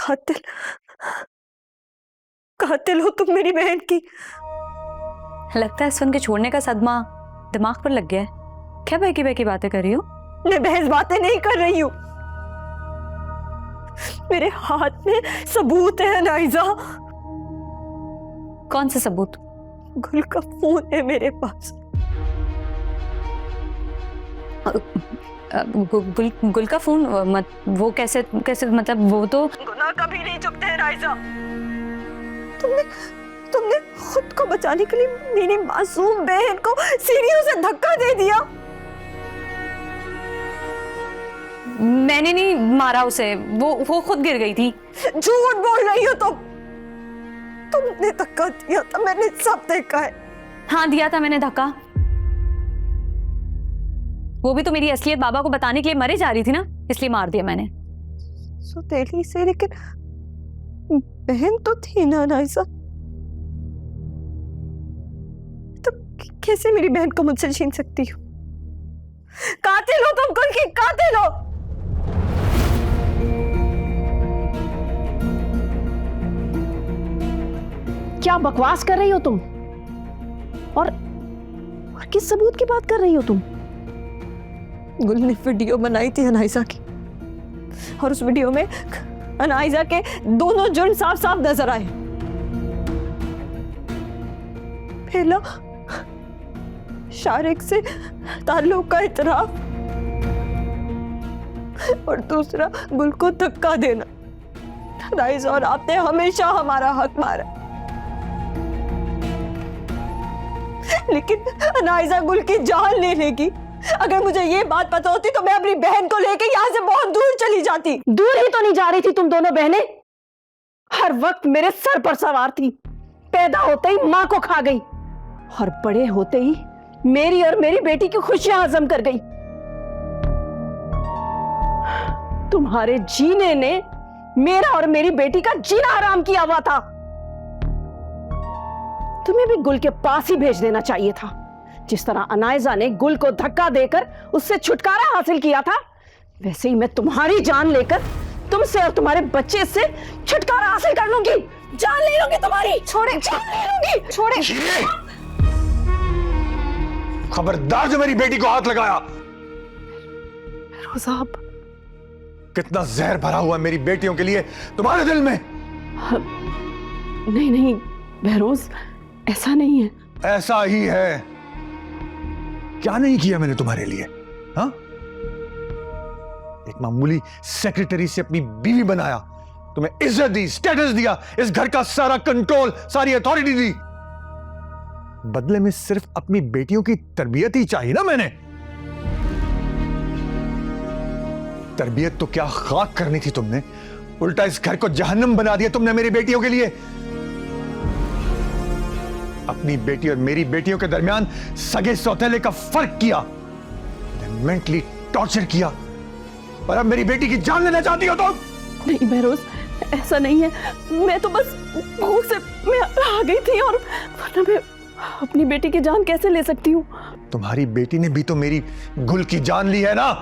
कातिल कातिल हो तुम मेरी बहन की। लगता है सुन के छोड़ने का सदमा दिमाग पर लग गया है। क्या बहकी बहकी बातें कर रही हो? मैं बहस बातें नहीं कर रही हूं, मेरे हाथ में सबूत है अनाइजा। कौन सा सबूत? गुल का फोन है मेरे पास। गुल का फोन? वो कैसे कैसे मतलब वो तो गुनाह कभी नहीं चुकते हैं राइजा। तुमने खुद को बचाने के लिए मेरी मासूम बहन को सीढ़ियों से धक्का दे दिया। मैंने नहीं मारा उसे, वो खुद गिर गई थी। झूठ बोल रही हो तुमने धक्का दिया था, मैंने सब देखा है। हाँ दिया था मैंने धक्का, वो भी तो मेरी असलियत बाबा को बताने के लिए मरे जा रही थी ना, इसलिए मार दिया मैंने। सौतेली से, लेकिन बहन तो थी ना राइजा। तो कैसे मेरी बहन को मुझसे छीन सकती हो? कातिल हो तुम, गुल की कातिल हो। क्या बकवास कर रही हो तुम? और किस सबूत की बात कर रही हो तुम? गुल ने वीडियो बनाई थी अनाइजा की, और उस वीडियो में अनाइजा के दोनों जुर्म साफ साफ नजर आए। पहला शारिक से ताल्लुक का इतराफ, और दूसरा गुल को धक्का देना। अनाइजा और आपने हमेशा हमारा हक मारा, लेकिन अनाइजा गुल की जान ले लेगी। अगर मुझे ये बात पता होती तो मैं अपनी बहन को लेकर यहाँ से बहुत दूर चली जाती। दूर ही तो नहीं जा रही थी तुम दोनों बहनें, हर वक्त मेरे सर पर सवार थी। पैदा होते ही मां को खा गई, और बड़े होते ही मेरी और मेरी बेटी की खुशियां हजम कर गई। तुम्हारे जीने ने मेरा और मेरी बेटी का जीना हराम किया हुआ था। तुम्हें भी गुल के पास ही भेज देना चाहिए था। जिस तरह अनाइजा ने गुल को धक्का देकर उससे छुटकारा हासिल किया था, वैसे ही मैं तुम्हारी जान लेकर तुमसे और तुम्हारे बच्चे से छुटकारा हासिल कर लूंगी। जान ले लूंगी तुम्हारी। छोड़े, जान ले लूंगी। छोड़े। खबरदार जो मेरी बेटी को हाथ लगाया। रोज़ा, आप कितना जहर भरा हुआ मेरी बेटियों के लिए तुम्हारे दिल में। नहीं नहीं बहरोज, ऐसा नहीं है। ऐसा ही है। क्या नहीं किया मैंने तुम्हारे लिए? हाँ, एक मामूली सेक्रेटरी से अपनी बीवी बनाया, तुम्हें इज्जत दी, स्टेटस दिया, इस घर का सारा कंट्रोल, सारी अथॉरिटी दी। बदले में सिर्फ अपनी बेटियों की तरबियत ही चाहिए ना मैंने। तरबियत तो क्या खाक करनी थी तुमने, उल्टा इस घर को जहन्नम बना दिया तुमने मेरी बेटियों के लिए। अपनी बेटी और मेरी बेटियों के दरमियान सगे सौतेले का फर्क किया, मेंटली टॉर्चर किया, और अब मेरी बेटी की जान लेना चाहती हो तुम? नहीं बहरोज, ऐसा नहीं है। मैं तो बस भूख से मैं आ गई थी, और वरना मैं अपनी बेटी की जान कैसे ले सकती हूँ? तुम्हारी बेटी ने भी तो मेरी गुल की जान ली है ना।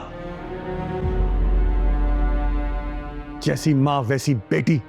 जैसी मां वैसी बेटी।